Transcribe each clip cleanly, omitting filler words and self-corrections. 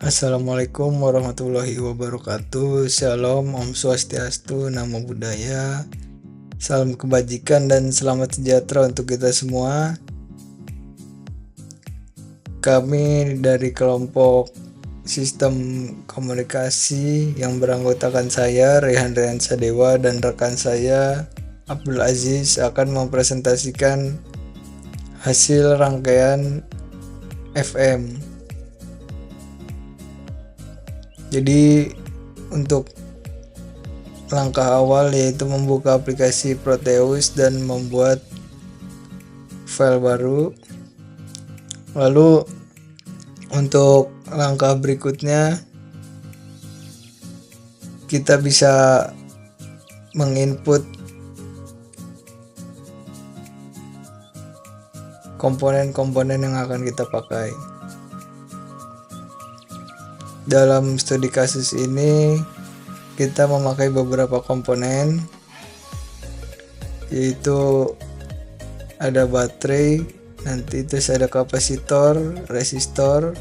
Assalamualaikum warahmatullahi wabarakatuh. Shalom, Om Swastiastu, Namo Buddhaya. Salam kebajikan dan selamat sejahtera untuk kita semua. Kami dari kelompok Sistem Komunikasi yang beranggotakan saya, Rehan Sadewa, dan rekan saya, Abdul Aziz, akan mempresentasikan hasil rangkaian FM. Jadi untuk langkah awal yaitu membuka aplikasi Proteus dan membuat file baru. Lalu untuk langkah berikutnya kita bisa menginput komponen-komponen yang akan kita pakai. Dalam studi kasus ini kita memakai beberapa komponen, yaitu ada baterai, nanti terus ada kapasitor, resistor,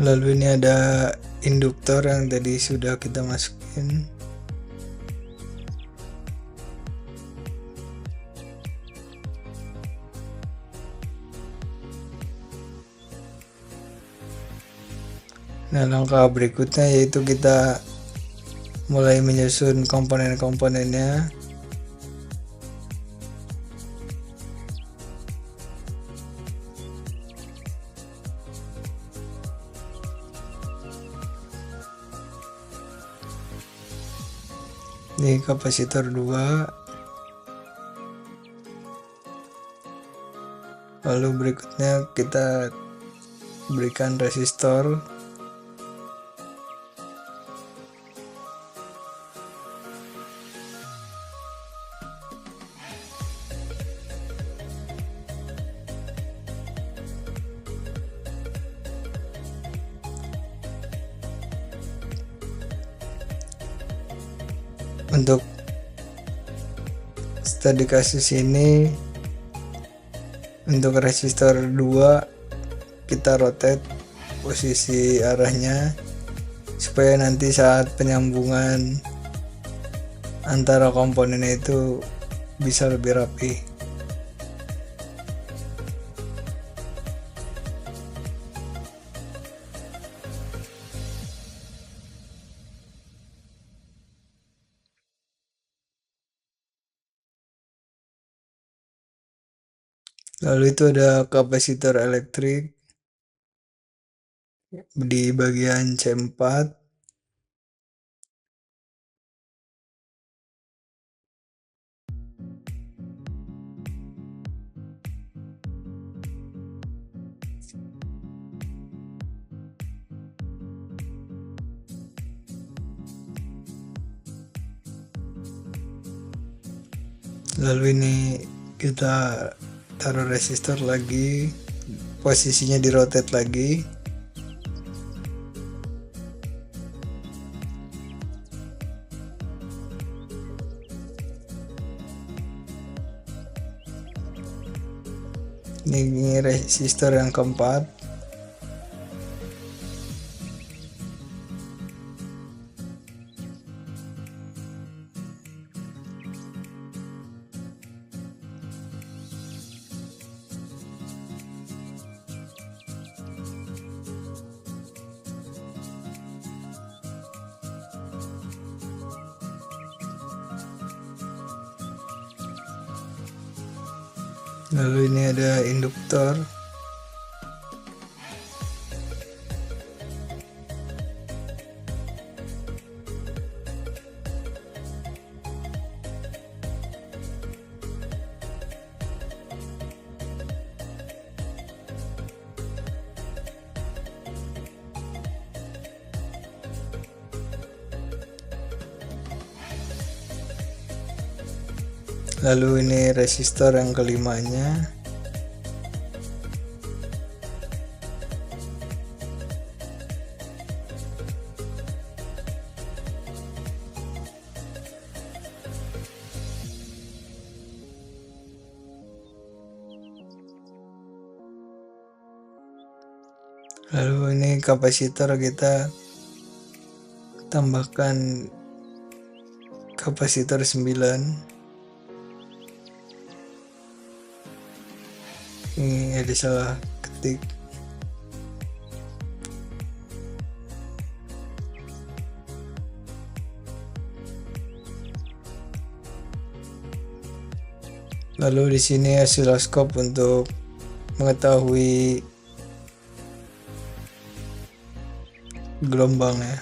lalu ini ada induktor yang tadi sudah kita masukin. Nah, langkah berikutnya yaitu kita mulai menyusun komponen-komponennya. Ini kapasitor 2. Lalu berikutnya kita berikan resistor. Untuk studi kasus ini, untuk resistor 2 kita rotate posisi arahnya supaya nanti saat penyambungan antara komponennya itu bisa lebih rapi. Lalu itu ada kapasitor elektrik di bagian C4. Lalu ini kita taruh resistor lagi, posisinya di rotate lagi. Ini resistor yang keempat. Lalu ini ada induktor. Lalu ini resistor yang kelimanya. Lalu ini kapasitor, kita tambahkan kapasitor 9. Ini ada salah ketik. Lalu di sini osiloskop untuk mengetahui gelombangnya.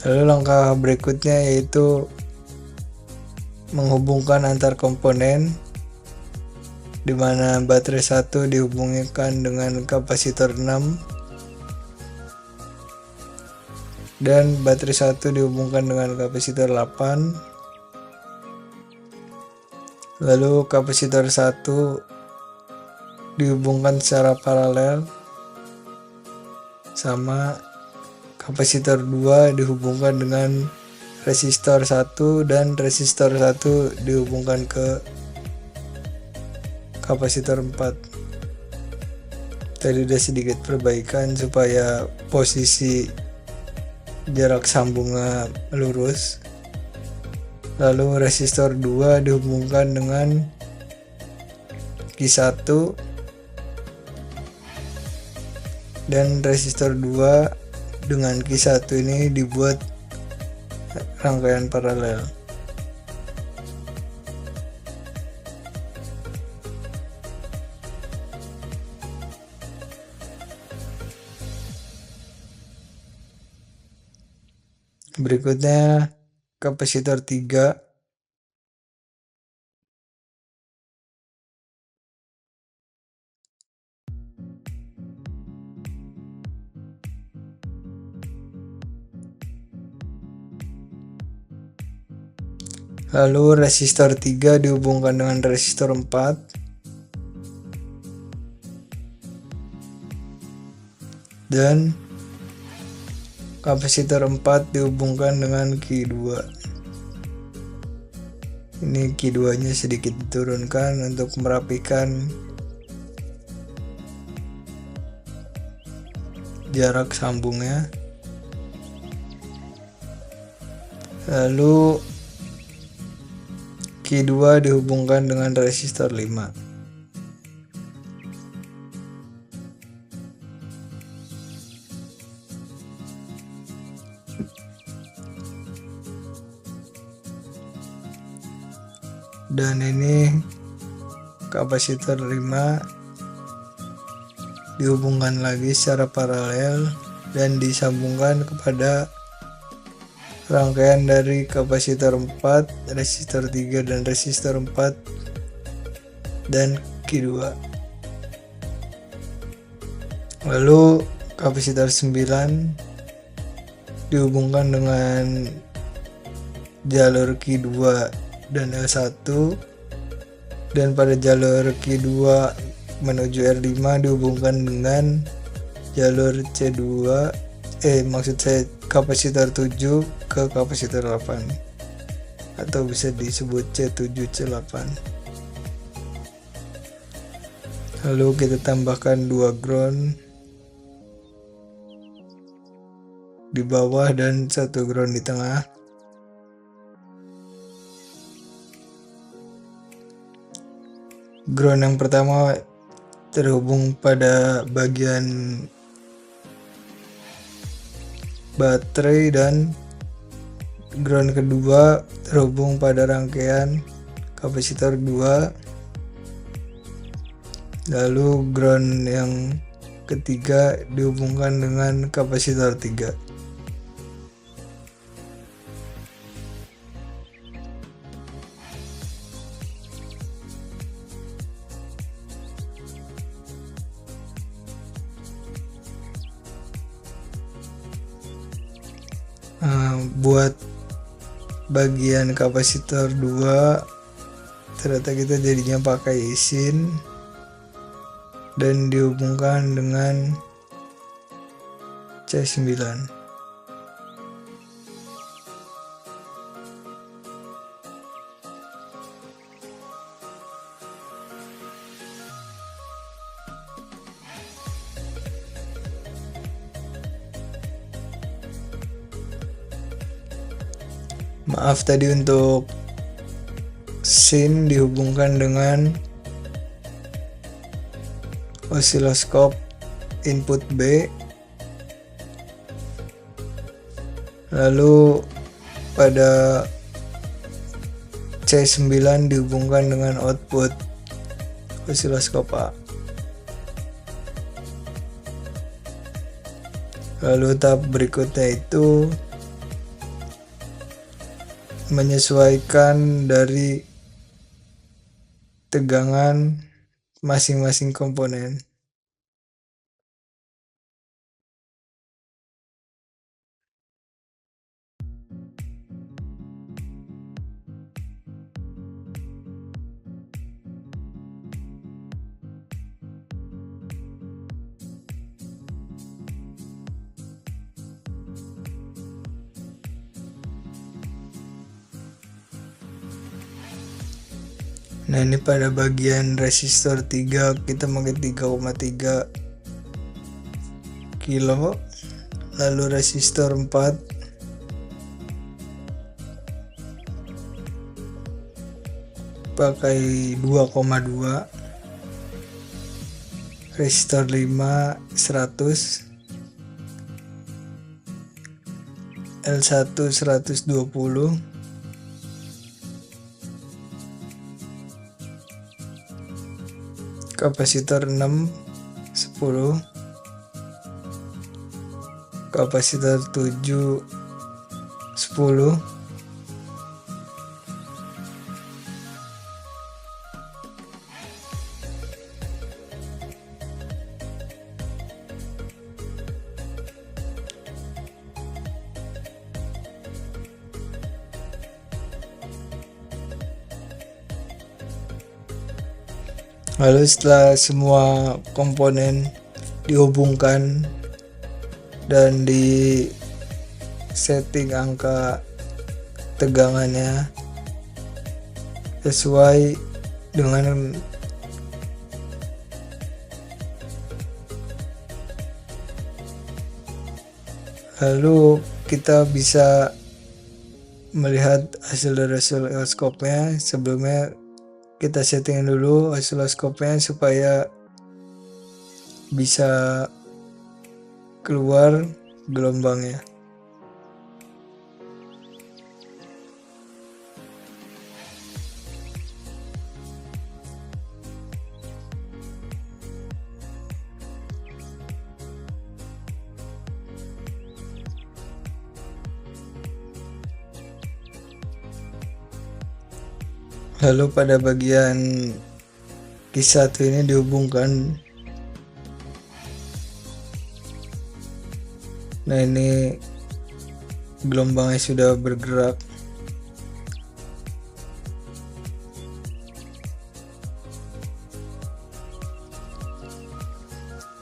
Lalu langkah berikutnya yaitu menghubungkan antar komponen, di mana baterai 1 dihubungkan dengan kapasitor 6 dan baterai 1 dihubungkan dengan kapasitor 8. Lalu kapasitor 1 dihubungkan secara paralel sama kapasitor 2 dihubungkan dengan resistor 1 dan resistor 1 dihubungkan ke kapasitor 4. Tadi udah sedikit perbaikan supaya posisi jarak sambungnya lurus. Lalu resistor 2 dihubungkan dengan Q1 dan resistor 2 dengan Q1 ini dibuat rangkaian paralel. Berikutnya kapasitor 3. Lalu resistor 3 dihubungkan dengan resistor 4. Dan kapasitor 4 dihubungkan dengan Q2. Ini Q2 nya sedikit diturunkan untuk merapikan jarak sambungnya. Lalu Q2 dihubungkan dengan resistor 5. Dan ini kapasitor 5 dihubungkan lagi secara paralel dan disambungkan kepada rangkaian dari kapasitor 4, resistor 3 dan resistor 4 dan Q2. Lalu kapasitor 9 dihubungkan dengan jalur Q2 dan L1, dan pada jalur Q2 menuju R5 dihubungkan dengan jalur C2, maksud saya kapasitor 7 ke kapasitor 8, atau bisa disebut C7 C8. Lalu kita tambahkan 2 ground di bawah dan 1 ground di tengah. Ground yang pertama terhubung pada bagian baterai dan ground kedua terhubung pada rangkaian kapasitor 2, lalu ground yang ketiga dihubungkan dengan kapasitor 3. Buat bagian kapasitor 2 ternyata kita jadinya pakai isin dan dihubungkan dengan C9. Maaf tadi untuk sin dihubungkan dengan osiloskop input B, lalu pada C9 dihubungkan dengan output osiloskop A. Lalu tahap berikutnya itu menyesuaikan dari tegangan masing-masing komponen. Nah, ini pada bagian resistor 3 kita pakai 3,3 kilo, lalu resistor 4 pakai 2,2, resistor 5 100, L1 120, kapasitor 6 10, kapasitor 7 10, lalu setelah semua komponen dihubungkan dan di setting angka tegangannya sesuai dengan lalu kita bisa melihat hasil dari osiloskopnya. Sebelumnya kita setting dulu osiloskopnya supaya bisa keluar gelombangnya. Lalu pada bagian Q1 ini dihubungkan. Nah, ini gelombangnya sudah bergerak.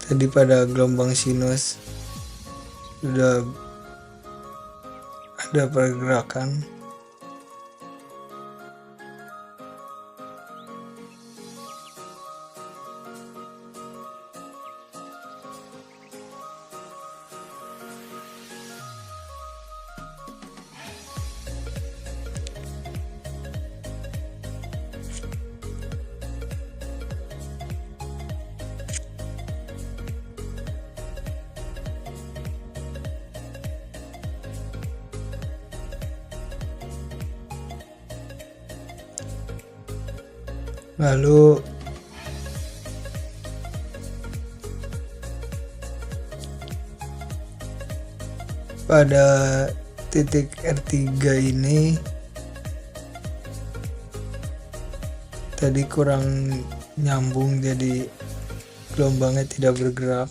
Tadi pada gelombang sinus sudah ada pergerakan. Lalu pada titik R3 ini tadi kurang nyambung, jadi gelombangnya tidak bergerak.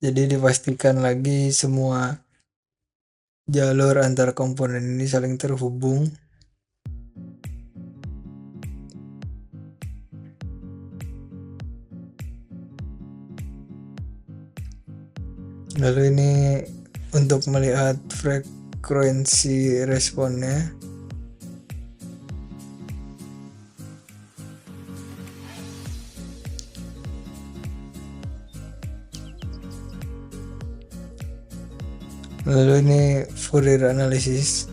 Jadi dipastikan lagi semua jalur antar komponen ini saling terhubung. Lalu ini untuk melihat frekuensi responnya. Lalu ini Fourier analysis.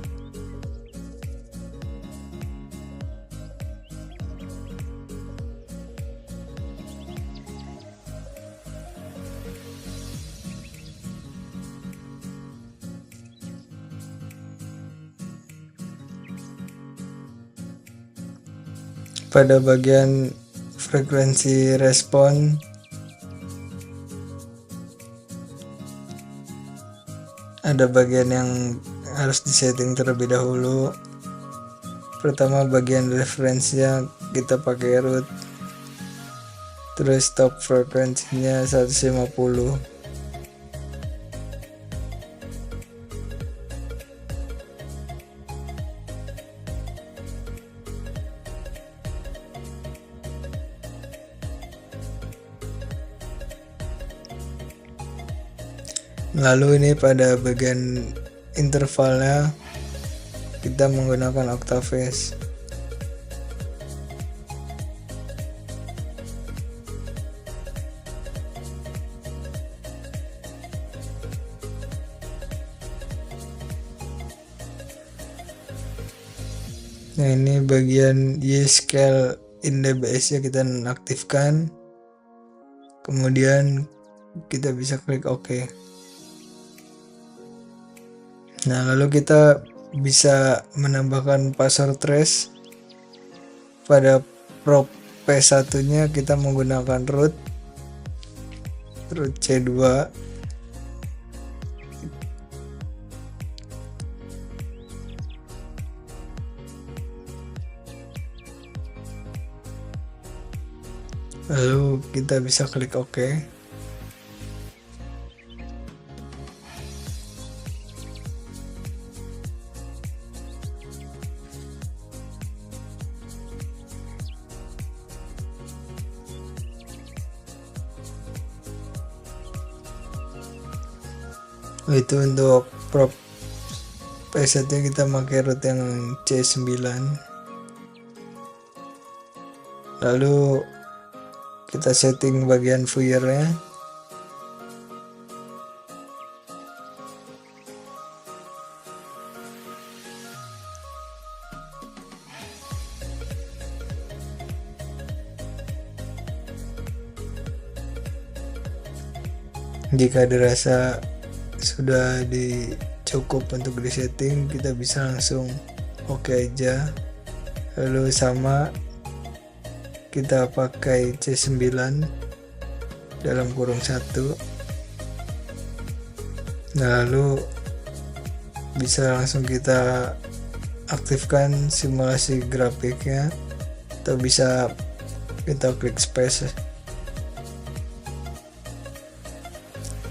Pada bagian frekuensi respon, ada bagian yang harus disetting terlebih dahulu. Pertama, bagian referensinya kita pakai root, terus top frekuensinya 150. Lalu ini pada bagian intervalnya kita menggunakan octaphase. Nah, ini bagian Y-scale in DBS nya kita nonaktifkan. Kemudian kita bisa klik OK. Nah, lalu kita bisa menambahkan password trace. Pada prop P1 nya kita menggunakan root C2. Lalu kita bisa klik OK. Itu untuk prop P1 kita pakai root yang C9. Lalu kita setting bagian Fourier-nya. Jika dirasa sudah cukup untuk disetting, kita bisa langsung OK aja. Lalu sama kita pakai C9 dalam kurung 1. Nah, lalu bisa langsung kita aktifkan simulasi grafiknya, atau bisa kita klik space.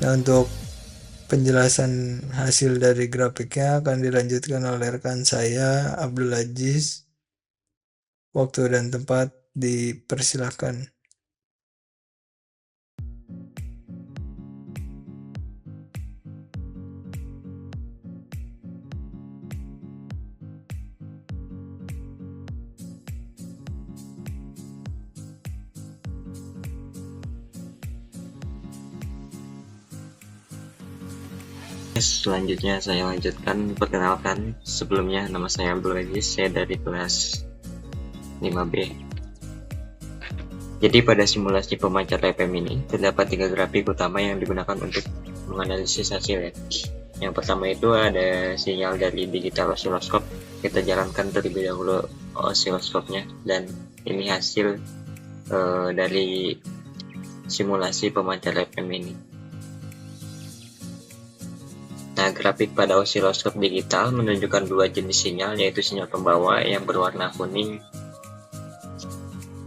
Nah, untuk penjelasan hasil dari grafiknya akan dilanjutkan oleh rekan saya, Abdul Aziz. Waktu dan tempat dipersilahkan. Selanjutnya saya lanjutkan, perkenalkan, sebelumnya nama saya Abdul Aziz, saya dari kelas 5B. Jadi pada simulasi pemancar FM ini terdapat 3 grafik utama yang digunakan untuk menganalisis hasil ya. Yang pertama itu ada sinyal dari digital oscilloscope. Kita jalankan terlebih dahulu oscilloscope-nya, dan ini hasil dari simulasi pemancar FM ini. Nah, grafik pada oscilloscope digital menunjukkan dua jenis sinyal, yaitu sinyal pembawa yang berwarna kuning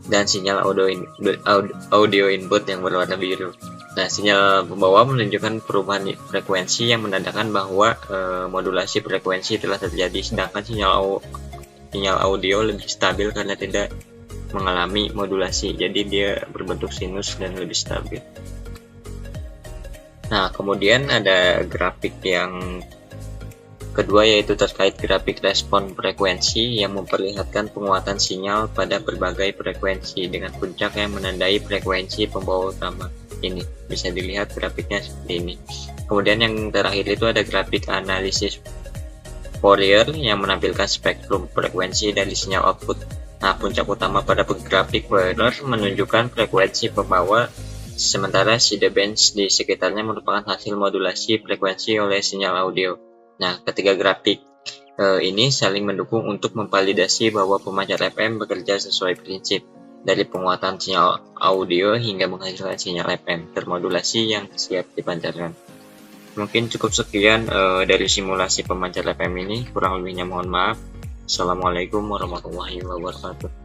dan sinyal audio input yang berwarna biru. Nah, sinyal pembawa menunjukkan perubahan frekuensi yang menandakan bahwa modulasi frekuensi telah terjadi, sedangkan sinyal audio lebih stabil karena tidak mengalami modulasi, jadi dia berbentuk sinus dan lebih stabil. Nah, kemudian ada grafik yang kedua, yaitu terkait grafik respon frekuensi yang memperlihatkan penguatan sinyal pada berbagai frekuensi dengan puncak yang menandai frekuensi pembawa utama. Ini bisa dilihat grafiknya seperti ini. Kemudian yang terakhir itu ada grafik analisis Fourier yang menampilkan spektrum frekuensi dari sinyal output. Nah, puncak utama pada grafik Fourier menunjukkan frekuensi pembawa, sementara sidebands di sekitarnya merupakan hasil modulasi frekuensi oleh sinyal audio. Nah, ketiga grafik ini saling mendukung untuk memvalidasi bahwa pemancar FM bekerja sesuai prinsip, dari penguatan sinyal audio hingga menghasilkan sinyal FM termodulasi yang siap dipancarkan. Mungkin cukup sekian dari simulasi pemancar FM ini, kurang lebihnya mohon maaf. Assalamualaikum warahmatullahi wabarakatuh.